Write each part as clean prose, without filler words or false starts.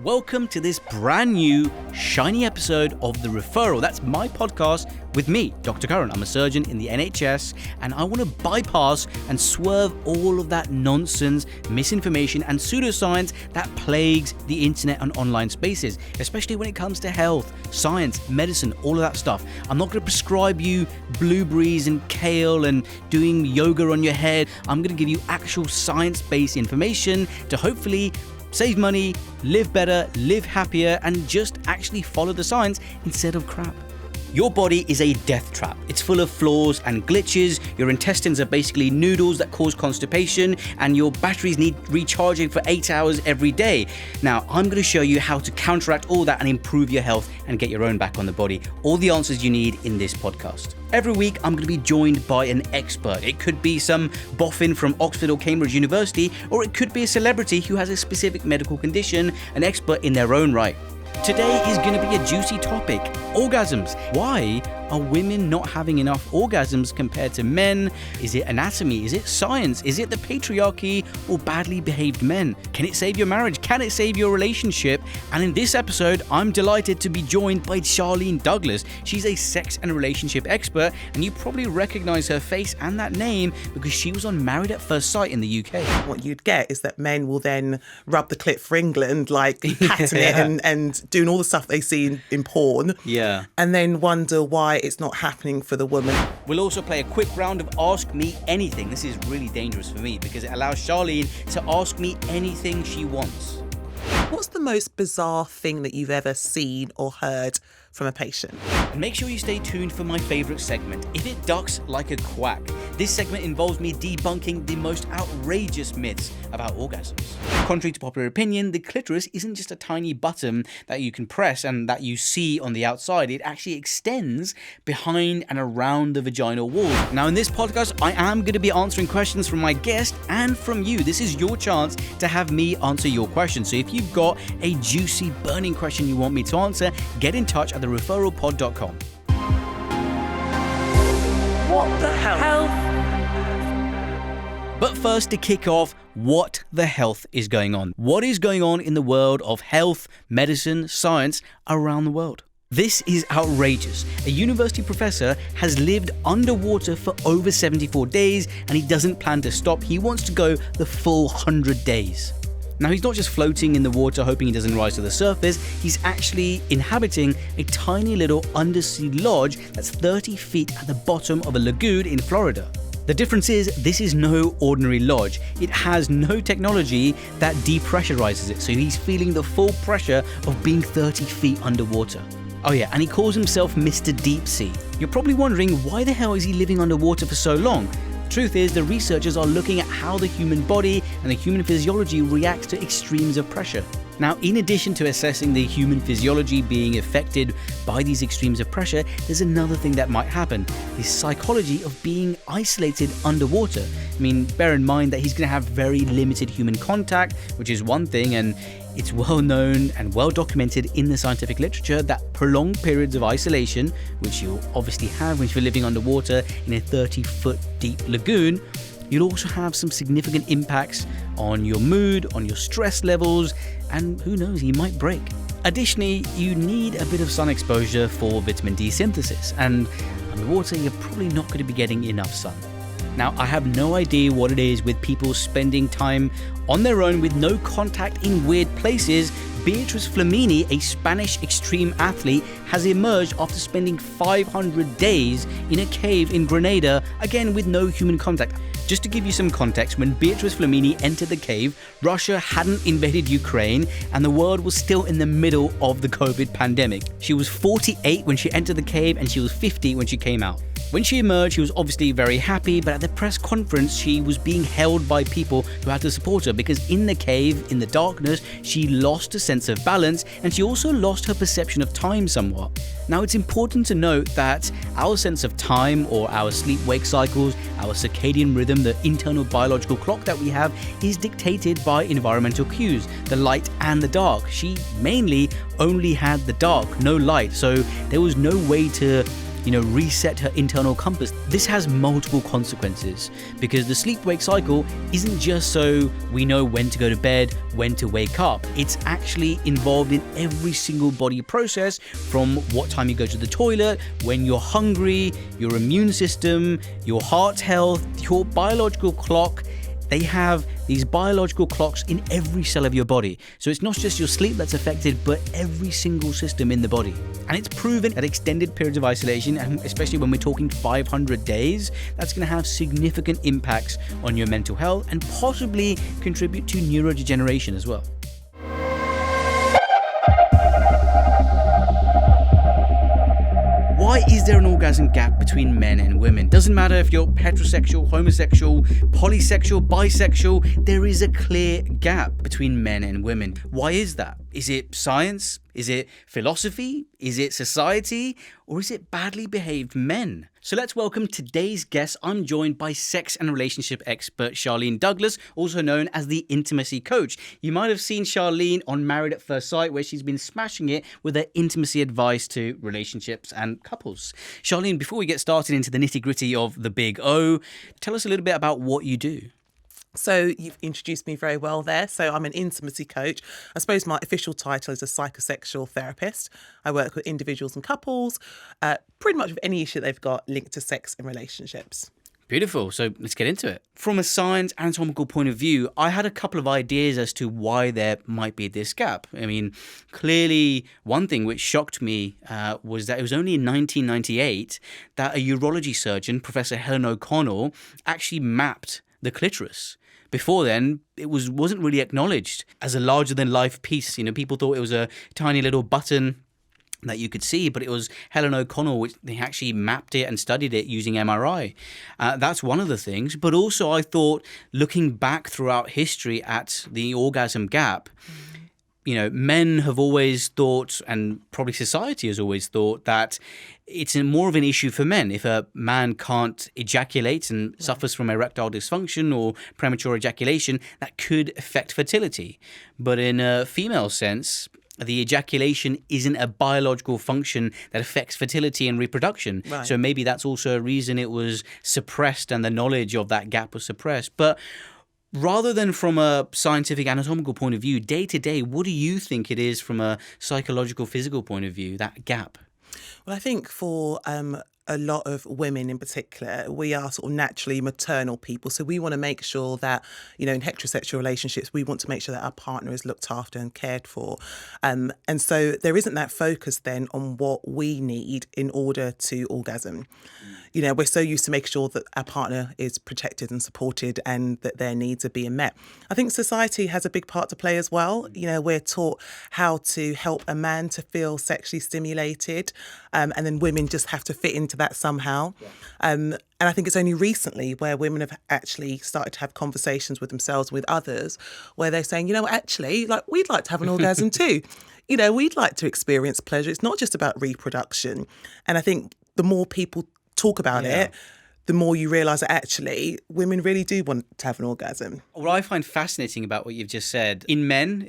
Welcome to this brand new, shiny episode of The Referral. That's my podcast with me, Dr. Karan. I'm a surgeon in the NHS, and I want to bypass and swerve all of that nonsense, misinformation, and pseudoscience that plagues the internet and online spaces, especially when it comes to health, science, medicine, all of that stuff. I'm not going to prescribe you blueberries and kale and doing yoga on your head. I'm going to give you actual science-based information to hopefully save money, live better, live happier, and just actually follow the science instead of crap. Your body is a death trap. It's full of flaws and glitches. Your intestines are basically noodles that cause constipation, and your batteries need recharging for 8 hours every day. Now, I'm going to show you how to counteract all that and improve your health and get your own back on the body. All the answers you need in this podcast. Every week, I'm going to be joined by an expert. It could be some boffin from Oxford or Cambridge University, or it could be a celebrity who has a specific medical condition, an expert in their own right. Today is going to be a juicy topic: orgasms. Why are women not having enough orgasms compared to men? Is it anatomy? Is it science? Is it the patriarchy or badly behaved men? Can it save your marriage? Can it save your relationship? And in this episode, I'm delighted to be joined by Charlene Douglas. She's a sex and relationship expert, and you probably recognize her face and that name because she was on Married at First Sight in the UK. What you'd get is that men will then rub the clit for England, like patting it and doing all the stuff they see in porn. Yeah. And then wonder why it's not happening for the woman. We'll also play a quick round of Ask Me Anything. This is really dangerous for me because it allows Charlene to ask me anything she wants. What's the most bizarre thing that you've ever seen or heard from a patient? And make sure you stay tuned for my favourite segment, If It Ducks Like a Quack. This segment involves me debunking the most outrageous myths about orgasms. Contrary to popular opinion, the clitoris isn't just a tiny button that you can press and that you see on the outside. It actually extends behind and around the vaginal wall. Now, in this podcast, I am going to be answering questions from my guest and from you. This is your chance to have me answer your questions. So if you've got a juicy, burning question you want me to answer, get in touch at thereferralpod.com. What the hell? But first, to kick off, what the health is going on? What is going on in the world of health, medicine, science around the world? This is outrageous. A university professor has lived underwater for over 74 days and he doesn't plan to stop. He wants to go the full 100 days. Now, he's not just floating in the water hoping he doesn't rise to the surface, he's actually inhabiting a tiny little undersea lodge that's 30 feet at the bottom of a lagoon in Florida. The difference is, this is no ordinary lodge. It has no technology that depressurizes it, so he's feeling the full pressure of being 30 feet underwater. Oh yeah, and he calls himself Mr. Deep Sea. You're probably wondering, why the hell is he living underwater for so long? Truth is, the researchers are looking at how the human body and the human physiology reacts to extremes of pressure. Now, in addition to assessing the human physiology being affected by these extremes of pressure, there's another thing that might happen: the psychology of being isolated underwater. I mean, bear in mind that he's going to have very limited human contact, which is one thing, and it's well known and well documented in the scientific literature that prolonged periods of isolation, which you'll obviously have when you're living underwater in a 30-foot deep lagoon, you'll also have some significant impacts on your mood, on your stress levels, and who knows, you might break. Additionally, you need a bit of sun exposure for vitamin D synthesis, and underwater you're probably not going to be getting enough sun. Now, I have no idea what it is with people spending time on their own with no contact in weird places. Beatriz Flamini, a Spanish extreme athlete, has emerged after spending 500 days in a cave in Grenada, again with no human contact. Just to give you some context, when Beatriz Flamini entered the cave, Russia hadn't invaded Ukraine and the world was still in the middle of the COVID pandemic. She was 48 when she entered the cave and she was 50 when she came out. When she emerged, she was obviously very happy, but at the press conference, she was being held by people who had to support her because in the cave, in the darkness, she lost a sense of balance and she also lost her perception of time somewhat. Now, it's important to note that our sense of time, or our sleep-wake cycles, our circadian rhythm, the internal biological clock that we have, is dictated by environmental cues, the light and the dark. She mainly only had the dark, no light, so there was no way to reset her internal compass. This has multiple consequences because the sleep-wake cycle isn't just so we know when to go to bed, when to wake up. It's actually involved in every single body process, from what time you go to the toilet, when you're hungry, your immune system, your heart health, your biological clock. They have these biological clocks in every cell of your body. So it's not just your sleep that's affected, but every single system in the body. And it's proven that extended periods of isolation, and especially when we're talking 500 days, that's going to have significant impacts on your mental health and possibly contribute to neurodegeneration as well. Why is there an orgasm gap between men and women? Doesn't matter if you're heterosexual, homosexual, polysexual, bisexual, there is a clear gap between men and women. Why is that? Is it science? Is it philosophy? Is it society? Or is it badly behaved men? So let's welcome today's guest. I'm joined by sex and relationship expert Charlene Douglas, also known as the intimacy coach. You might have seen Charlene on Married at First Sight, where she's been smashing it with her intimacy advice to relationships and couples. Charlene, before we get started into the nitty-gritty of the big O, tell us a little bit about what you do. So you've introduced me very well there. So I'm an intimacy coach. I suppose my official title is a psychosexual therapist. I work with individuals and couples, pretty much with any issue they've got linked to sex and relationships. Beautiful. So let's get into it. From a science anatomical point of view, I had a couple of ideas as to why there might be this gap. I mean, clearly one thing which shocked me was that it was only in 1998 that a urology surgeon, Professor Helen O'Connell, actually mapped the clitoris. Before then, it wasn't really acknowledged as a larger-than-life piece. People thought it was a tiny little button that you could see, but it was Helen O'Connell, which they actually mapped it and studied it using MRI. That's one of the things. But also I thought, looking back throughout history at the orgasm gap, men have always thought, and probably society has always thought, that it's more of an issue for men. If a man can't ejaculate and suffers from erectile dysfunction or premature ejaculation, that could affect fertility. But in a female sense, the ejaculation isn't a biological function that affects fertility and reproduction. Right. So maybe that's also a reason it was suppressed and the knowledge of that gap was suppressed. But rather than from a scientific anatomical point of view, day to day, what do you think it is from a psychological, physical point of view, that gap? Well, I think for a lot of women in particular, we are sort of naturally maternal people. So we want to make sure that, in heterosexual relationships, we want to make sure that our partner is looked after and cared for. And so there isn't that focus then on what we need in order to orgasm. We're so used to making sure that our partner is protected and supported and that their needs are being met. I think society has a big part to play as well. We're taught how to help a man to feel sexually stimulated, and then women just have to fit into that somehow. Yeah. And I think it's only recently where women have actually started to have conversations with themselves, with others, where they're saying, actually, we'd like to have an orgasm too. We'd like to experience pleasure. It's not just about reproduction. And I think the more people talk about it, the more you realise that actually women really do want to have an orgasm. What I find fascinating about what you've just said, in men,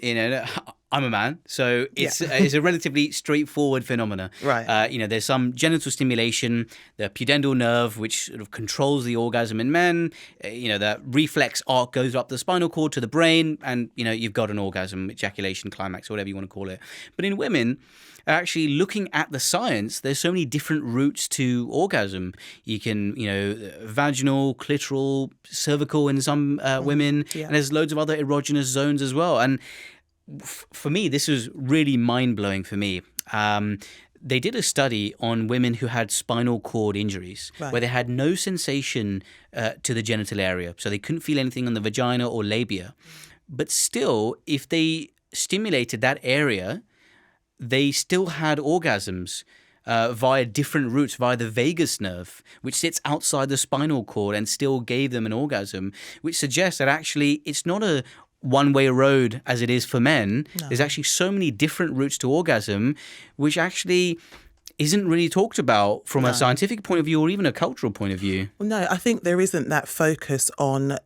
I'm a man, so it's a relatively straightforward phenomena. Right. There's some genital stimulation, the pudendal nerve, which sort of controls the orgasm in men. The reflex arc goes up the spinal cord to the brain, and you've got an orgasm, ejaculation, climax, whatever you want to call it. But in women, actually looking at the science, there's so many different routes to orgasm. You can, vaginal, clitoral, cervical in some women, and there's loads of other erogenous zones as well. And for me, this was really mind-blowing for me. They did a study on women who had spinal cord injuries, where they had no sensation to the genital area. So they couldn't feel anything on the vagina or labia. But still, if they stimulated that area, they still had orgasms via different routes, via the vagus nerve, which sits outside the spinal cord, and still gave them an orgasm, which suggests that actually it's not a one-way road as it is for men. No. There's actually so many different routes to orgasm, which actually isn't really talked about from a scientific point of view or even a cultural point of view. Well, no, I think there isn't that focus on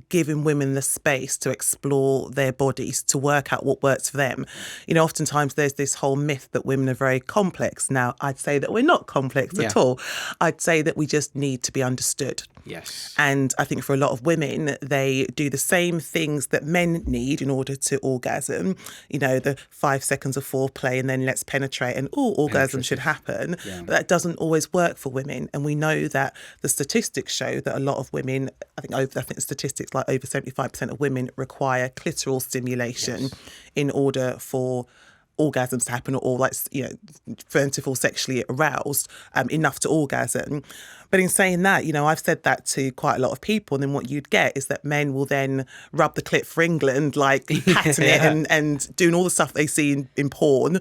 giving women the space to explore their bodies, to work out what works for them. You know, oftentimes there's this whole myth that women are very complex. Now, I'd say that we're not complex at all. I'd say that we just need to be understood. Yes. And I think for a lot of women, they do the same things that men need in order to orgasm. You know, the 5 seconds of foreplay and then let's penetrate and orgasm should happen. Yeah. But that doesn't always work for women. And we know that the statistics show that a lot of women, I think the statistics like over 75% of women require clitoral stimulation in order for orgasms to happen, or like, you know, for them to feel sexually aroused enough to orgasm. But in saying that, you know, I've said that to quite a lot of people, and then what you'd get is that men will then rub the clit for England, like patting it and doing all the stuff they see in porn,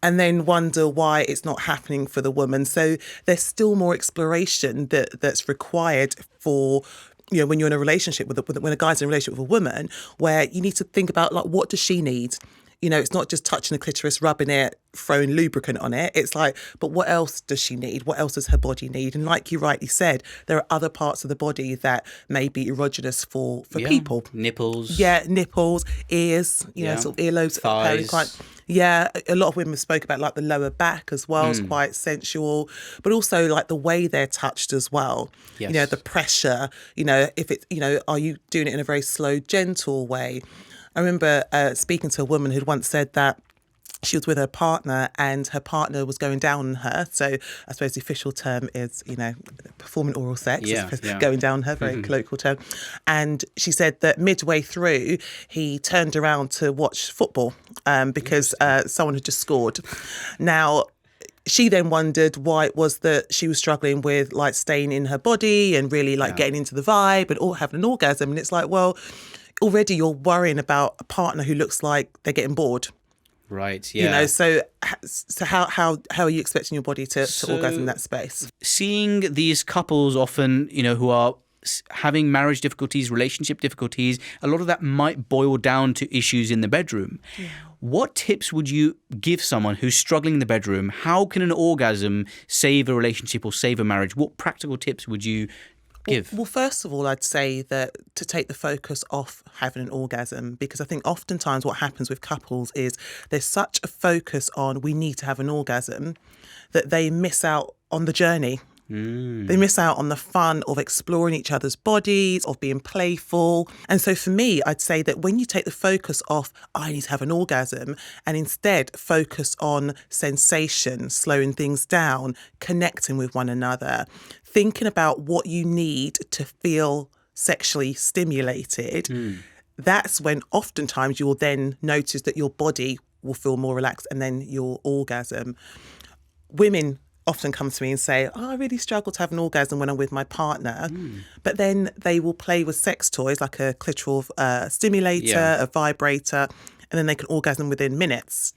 and then wonder why it's not happening for the woman. So there's still more exploration that's required for, you know, when you're in a relationship when a guy's in a relationship with a woman, where you need to think about, like, what does she need? You know, it's not just touching the clitoris, rubbing it, throwing lubricant on it. It's like, but what else does she need? What else does her body need? And like you rightly said, there are other parts of the body that may be erogenous for people. Nipples. Yeah, nipples, ears, you know, sort of earlobes. Thighs. A lot of women spoke about like the lower back as well. It's quite sensual, but also like the way they're touched as well. Yes. You know, the pressure, you know, if it's, you know, are you doing it in a very slow, gentle way? I remember speaking to a woman who'd once said that she was with her partner and her partner was going down on her. So I suppose the official term is, you know, performing oral sex, going down on her, very colloquial term. And she said that midway through, he turned around to watch football because someone had just scored. Now, she then wondered why it was that she was struggling with like staying in her body and really like getting into the vibe and all having an orgasm. And it's like, well, already you're worrying about a partner who looks like they're getting bored. Right, yeah. You know, so how are you expecting your body to orgasm in that space? Seeing these couples often, you know, who are having marriage difficulties, relationship difficulties, a lot of that might boil down to issues in the bedroom. Yeah. What tips would you give someone who's struggling in the bedroom? How can an orgasm save a relationship or save a marriage? What practical tips would you give? Well, first of all, I'd say that to take the focus off having an orgasm, because I think oftentimes what happens with couples is there's such a focus on we need to have an orgasm that they miss out on the journey. They miss out on the fun of exploring each other's bodies, of being playful. And so for me, I'd say that when you take the focus off, I need to have an orgasm, and instead focus on sensation, slowing things down, connecting with one another, thinking about what you need to feel sexually stimulated, that's when oftentimes you'll then notice that your body will feel more relaxed and then you'll orgasm. Women often come to me and say, I really struggle to have an orgasm when I'm with my partner. But then they will play with sex toys like a clitoral stimulator, a vibrator, and then they can orgasm within minutes.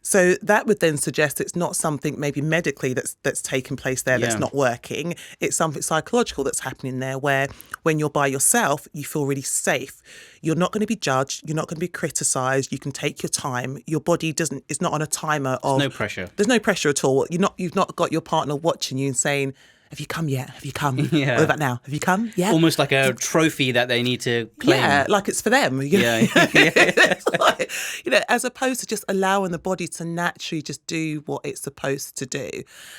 So that would then suggest it's not something maybe medically that's taken place there that's not working. It's something psychological that's happening there, where when you're by yourself, you feel really safe. You're not going to be judged. You're not going to be criticised. You can take your time. Your body is not on a timer of... There's no pressure. There's no pressure at all. You've not got your partner watching you and saying, have you come yet? Have you come? Yeah. What about now? Have you come? Yeah. Almost like a trophy that they need to claim. Yeah, like it's for them. It's like, you know, as opposed to just allowing the body to naturally just do what it's supposed to do.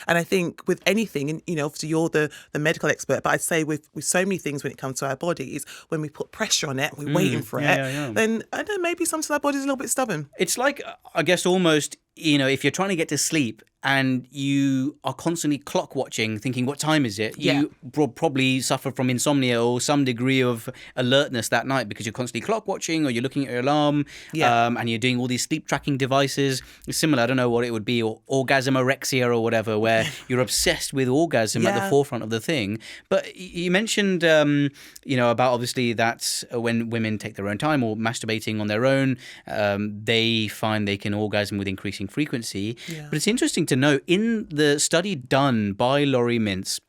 And I think with anything, and you know, obviously you're the medical expert, but I'd say with so many things when it comes to our bodies, when we put pressure on it, we're waiting for it, then I don't know, maybe sometimes our body's a little bit stubborn. It's like, I guess almost, you know, if you're trying to get to sleep and you are constantly clock watching, thinking, what time is it? You probably suffer from insomnia or some degree of alertness that night because you're constantly clock watching, or you're looking at your alarm, and you're doing all these sleep tracking devices. It's similar, I don't know what it would be, or orgasmorexia or whatever, where you're obsessed with orgasm at the forefront of the thing. But you mentioned, you know, about obviously that's when women take their own time or masturbating on their own, they find they can orgasm with increasing frequency. But it's interesting to know, in the study done by Laurie Mintz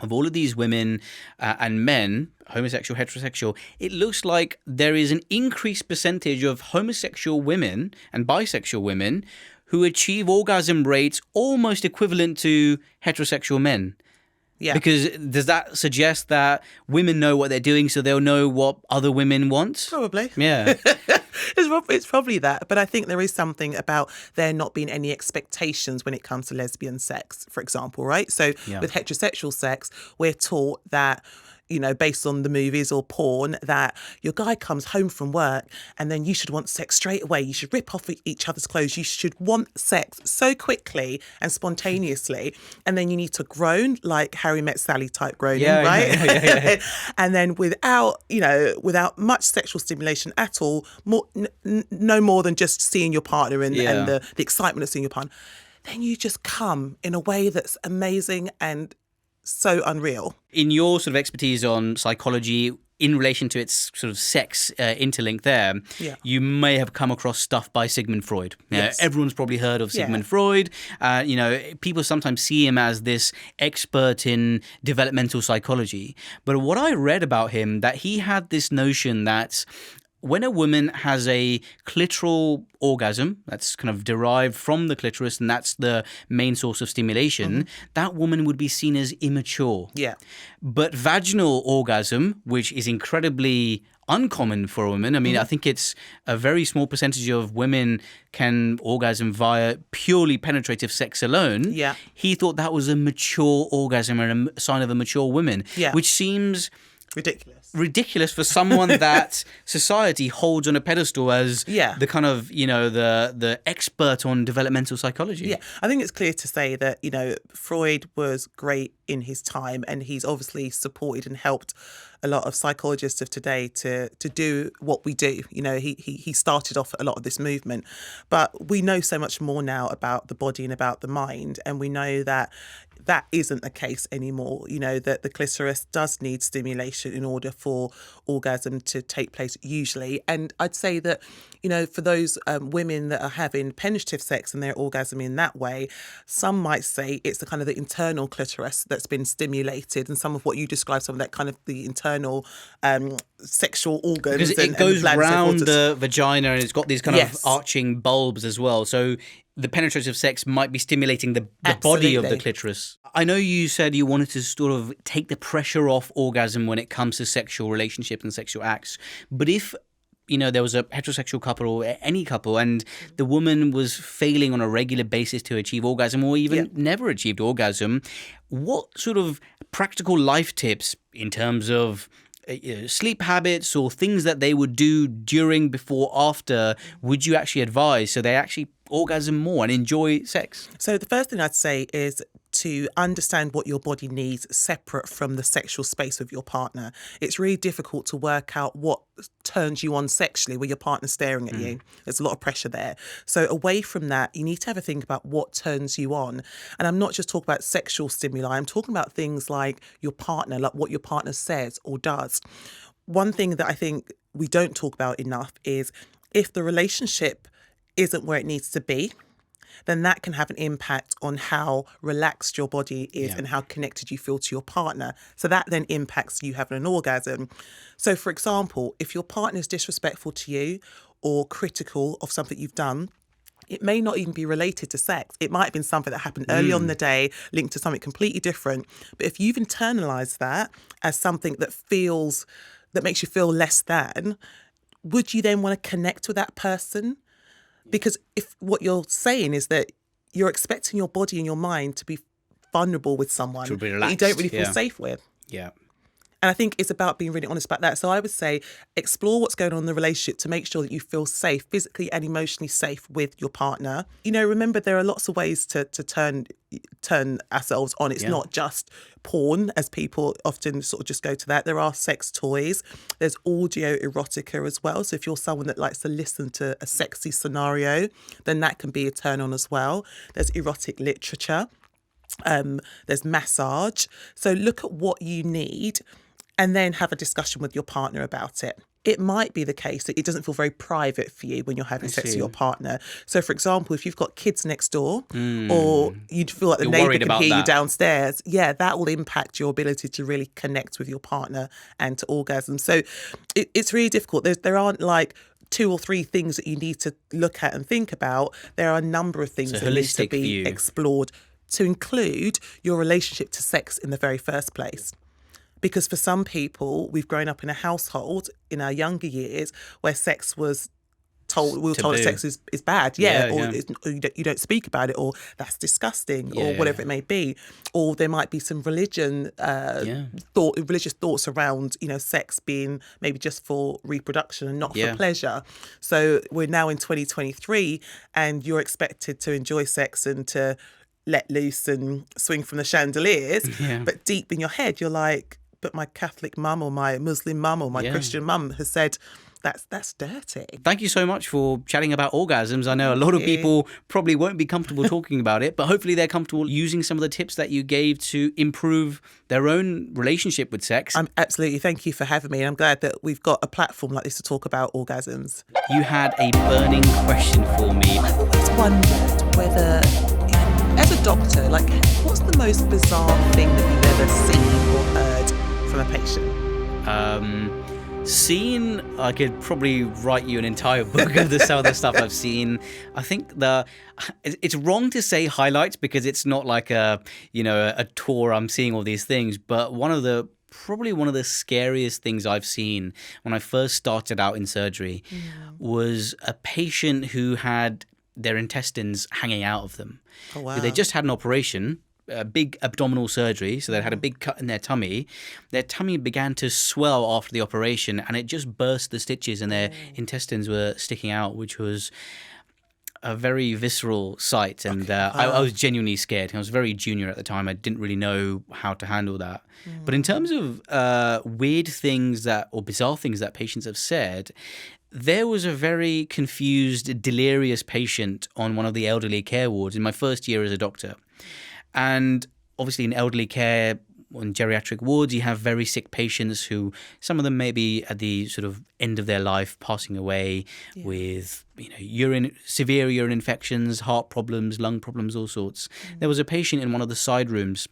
of all of these women and men, homosexual, heterosexual, it looks like there is an increased percentage of homosexual women and bisexual women who achieve orgasm rates almost equivalent to heterosexual men. Yeah. Because does that suggest that women know what they're doing, so they'll know what other women want? Probably. Yeah. It's probably that. But I think there is something about there not being any expectations when it comes to lesbian sex, for example, right? So Yeah. with heterosexual sex, we're taught that, based on the movies or porn, that your guy comes home from work and then you should want sex straight away. You should rip off each other's clothes. You should want sex so quickly and spontaneously. And then you need to groan, like Harry Met Sally type groaning, right? Yeah. And then without much sexual stimulation at all, no more than just seeing your partner and the excitement of seeing your partner, then you just come in a way that's amazing and so unreal. In your sort of expertise on psychology in relation to its sort of sex interlink there, you may have come across stuff by Sigmund Freud. Yes. Everyone's probably heard of Sigmund Freud. People sometimes see him as this expert in developmental psychology. But what I read about him, that he had this notion that when a woman has a clitoral orgasm that's kind of derived from the clitoris and that's the main source of stimulation, that woman would be seen as immature. Yeah. But vaginal orgasm, which is incredibly uncommon for a woman, I mean, I think it's a very small percentage of women can orgasm via purely penetrative sex alone. Yeah. He thought that was a mature orgasm and a sign of a mature woman, which seems ridiculous for someone that society holds on a pedestal as the kind of, the expert on developmental psychology. Yeah, I think it's clear to say that, Freud was great in his time, and he's obviously supported and helped a lot of psychologists of today to do what we do. He started off a lot of this movement, but we know so much more now about the body and about the mind, and we know that that isn't the case anymore. That the clitoris does need stimulation in order for orgasm to take place usually. And I'd say that, for those women that are having penetrative sex and they're orgasming in that way, some might say it's the kind of the internal clitoris that's been stimulated, and some of what you described, some of that kind of the internal sexual organs. Because it goes round the vagina and it's got these kind of arching bulbs as well. So the penetrative sex might be stimulating the body of the clitoris. I know you said you wanted to sort of take the pressure off orgasm when it comes to sexual relationships and sexual acts. But if, there was a heterosexual couple or any couple and the woman was failing on a regular basis to achieve orgasm or even never achieved orgasm, what sort of practical life tips in terms of sleep habits or things that they would do during, before, after would you actually advise so they actually orgasm more and enjoy sex? So the first thing I'd say is to understand what your body needs separate from the sexual space with your partner. It's really difficult to work out what turns you on sexually with your partner staring at you. There's a lot of pressure there. So away from that, you need to have a think about what turns you on. And I'm not just talking about sexual stimuli. I'm talking about things like your partner, like what your partner says or does. One thing that I think we don't talk about enough is if the relationship isn't where it needs to be, then that can have an impact on how relaxed your body is and how connected you feel to your partner. So that then impacts you having an orgasm. So, for example, if your partner is disrespectful to you or critical of something you've done, it may not even be related to sex. It might have been something that happened early on in the day, linked to something completely different. But if you've internalized that as something that makes you feel less than, would you then want to connect with that person? Because if what you're saying is that you're expecting your body and your mind to be vulnerable with someone that you don't really feel safe with. Yeah. And I think it's about being really honest about that. So I would say explore what's going on in the relationship to make sure that you feel safe, physically and emotionally safe with your partner. Remember, there are lots of ways to turn ourselves on. It's not just porn, as people often sort of just go to that. There are sex toys. There's audio erotica as well. So if you're someone that likes to listen to a sexy scenario, then that can be a turn on as well. There's erotic literature. There's massage. So look at what you need and then have a discussion with your partner about it. It might be the case that it doesn't feel very private for you when you're having sex with your partner. So, for example, if you've got kids next door or you feel like the neighbour can hear you downstairs, that will impact your ability to really connect with your partner and to orgasm. So it's really difficult. There aren't like 2 or 3 things that you need to look at and think about. There are a number of things that need to be explored to include your relationship to sex in the very first place. Because for some people, we've grown up in a household in our younger years where sex was we were told that sex is bad, or you don't speak about it, or that's disgusting, or whatever it may be, or there might be some religious thoughts around, sex being maybe just for reproduction and not for pleasure. So we're now in 2023, and you're expected to enjoy sex and to let loose and swing from the chandeliers, but deep in your head, you're like, but my Catholic mum or my Muslim mum or my Christian mum has said, that's dirty. Thank you so much for chatting about orgasms. I know a lot of people probably won't be comfortable talking about it, but hopefully they're comfortable using some of the tips that you gave to improve their own relationship with sex. Absolutely. Thank you for having me. And I'm glad that we've got a platform like this to talk about orgasms. You had a burning question for me. I've always wondered whether, as a doctor, what's the most bizarre thing that you've ever seen or heard from a patient? I could probably write you an entire book of some of the stuff I've seen. I think it's wrong to say highlights because it's not like a tour. I'm seeing all these things, but probably one of the scariest things I've seen when I first started out in surgery was a patient who had their intestines hanging out of them. Oh, wow. They just had an operation, a big abdominal surgery, so they had a big cut in their tummy. Their tummy began to swell after the operation, and it just burst the stitches, and their intestines were sticking out, which was a very visceral sight. And I was genuinely scared. I was very junior at the time. I didn't really know how to handle that. But in terms of weird things or bizarre things that patients have said, there was a very confused, delirious patient on one of the elderly care wards in my first year as a doctor. And obviously in elderly care, on geriatric wards, you have very sick patients who, some of them may be at the sort of end of their life, passing away with severe urine infections, heart problems, lung problems, all sorts. There was a patient in one of the side rooms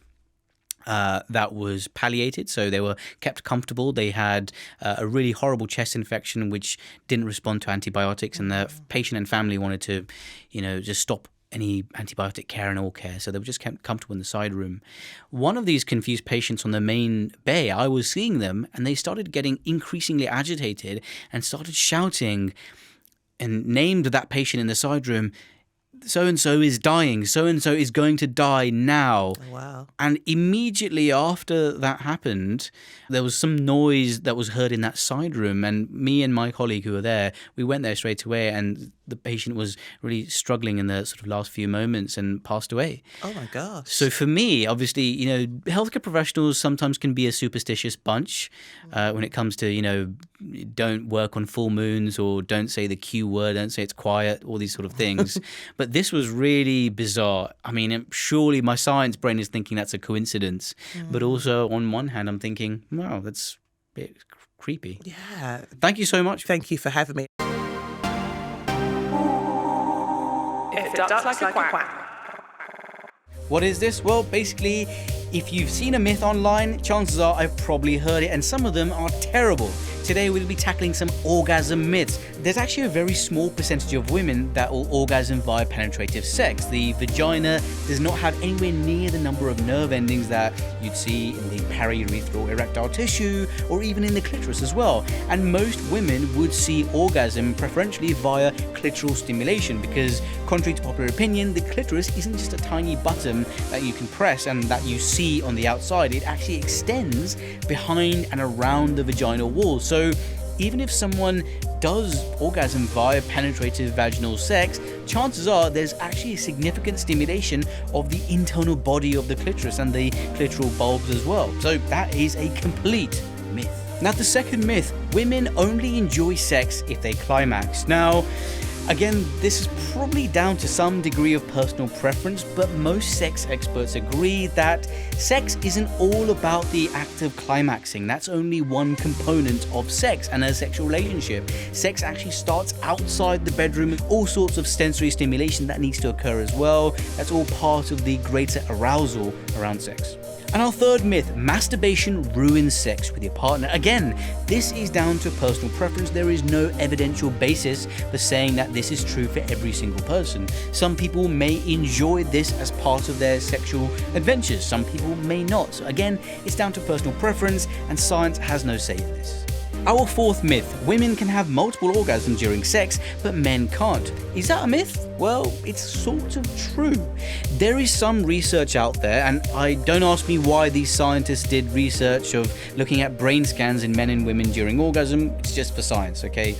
that was palliated, so they were kept comfortable. They had a really horrible chest infection which didn't respond to antibiotics, and the patient and family wanted to, just stop any antibiotic care and all care, so they were just kept comfortable in the side room. One of these confused patients on the main bay, I was seeing them, and they started getting increasingly agitated and started shouting and named that patient in the side room, so-and-so is dying, so-and-so is going to die now. Oh, wow. And immediately after that happened, there was some noise that was heard in that side room, and me and my colleague who were there, we went there straight away, and the patient was really struggling in the sort of last few moments and passed away. Oh my gosh. So for me, obviously, healthcare professionals sometimes can be a superstitious bunch when it comes to, don't work on full moons, or don't say the Q word, don't say it's quiet, all these sort of things. But this was really bizarre. I mean, surely my science brain is thinking that's a coincidence. But also on one hand, I'm thinking, wow, that's a bit creepy. Yeah. Thank you so much. Thank you for having me. If it ducks like a quack. What is this? Well, basically, if you've seen a myth online, chances are I've probably heard it, and some of them are terrible. Today we'll be tackling some orgasm myths. There's actually a very small percentage of women that will orgasm via penetrative sex. The vagina does not have anywhere near the number of nerve endings that you'd see in the periurethral erectile tissue, or even in the clitoris as well. And most women would see orgasm preferentially via clitoral stimulation, because contrary to popular opinion, the clitoris isn't just a tiny button that you can press and that you see on the outside. It actually extends behind and around the vaginal wall. So even if someone does orgasm via penetrative vaginal sex, chances are there's actually a significant stimulation of the internal body of the clitoris and the clitoral bulbs as well. So that is a complete myth. Now, the second myth, women only enjoy sex if they climax. Now, again, this is probably down to some degree of personal preference, but most sex experts agree that sex isn't all about the act of climaxing. That's only one component of sex and a sexual relationship. Sex actually starts outside the bedroom with all sorts of sensory stimulation that needs to occur as well. That's all part of the greater arousal around sex. And our third myth, masturbation ruins sex with your partner. Again, this is down to personal preference. There is no evidential basis for saying that this is true for every single person. Some people may enjoy this as part of their sexual adventures. Some people may not. So again, it's down to personal preference, and science has no say in this. Our fourth myth, women can have multiple orgasms during sex, but men can't. Is that a myth? Well, it's sort of true. There is some research out there, and don't ask me why these scientists did research of looking at brain scans in men and women during orgasm. It's just for science, okay?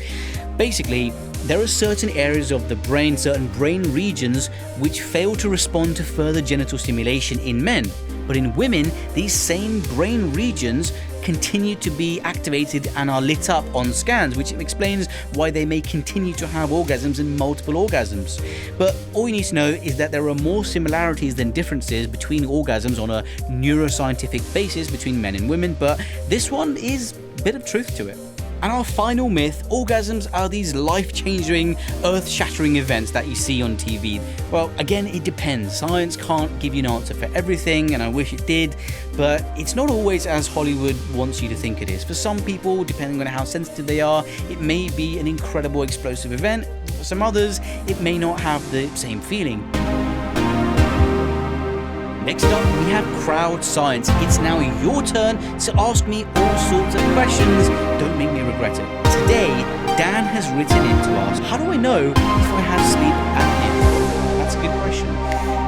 Basically, there are certain areas of the brain, certain brain regions, which fail to respond to further genital stimulation in men. But in women, these same brain regions continue to be activated and are lit up on scans, which explains why they may continue to have orgasms and multiple orgasms. But all you need to know is that there are more similarities than differences between orgasms on a neuroscientific basis between men and women, but this one is a bit of truth to it. And our final myth, orgasms are these life-changing, earth-shattering events that you see on TV. Well, again, it depends. Science can't give you an answer for everything, and I wish it did, but it's not always as Hollywood wants you to think it is. For some people, depending on how sensitive they are, it may be an incredible explosive event. For some others, it may not have the same feeling. Next up, we have crowd science. It's now your turn to ask me all sorts of questions. Don't make me regret it. Today, Dan has written in to ask, how do I know if I have sleep apnea? That's a good question.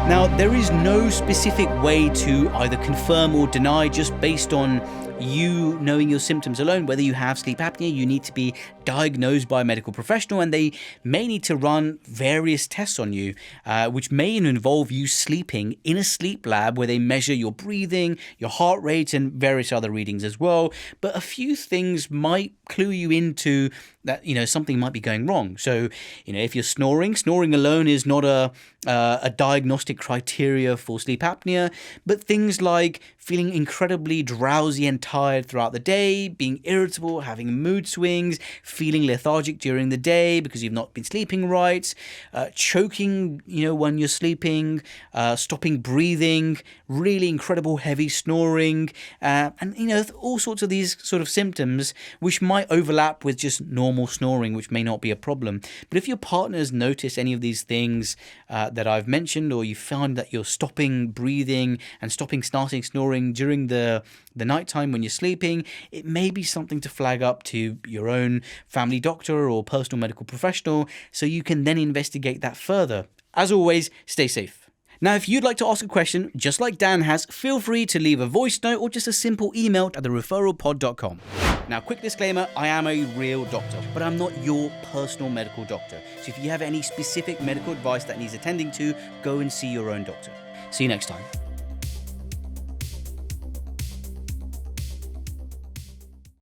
Now, there is no specific way to either confirm or deny just based on you knowing your symptoms alone whether you have sleep apnea. You need to be diagnosed by a medical professional, and they may need to run various tests on you, which may involve you sleeping in a sleep lab where they measure your breathing, your heart rate, and various other readings as well. But a few things might clue you into that, something might be going wrong. So, if you're snoring alone is not a diagnostic criteria for sleep apnea, but things like feeling incredibly drowsy and tired throughout the day, being irritable, having mood swings, feeling lethargic during the day because you've not been sleeping right, choking, when you're sleeping, stopping breathing, really incredible heavy snoring, and all sorts of these sort of symptoms which might overlap with just normal snoring, which may not be a problem. But if your partner's noticed any of these things that I've mentioned, or you found that you're stopping breathing and starting snoring during the nighttime when you're sleeping, it may be something to flag up to your own family doctor or personal medical professional, so you can then investigate that further. As always, stay safe. Now, if you'd like to ask a question, just like Dan has, feel free to leave a voice note or just a simple email at thereferralpod.com. Now, quick disclaimer, I am a real doctor, but I'm not your personal medical doctor. So if you have any specific medical advice that needs attending to, go and see your own doctor. See you next time.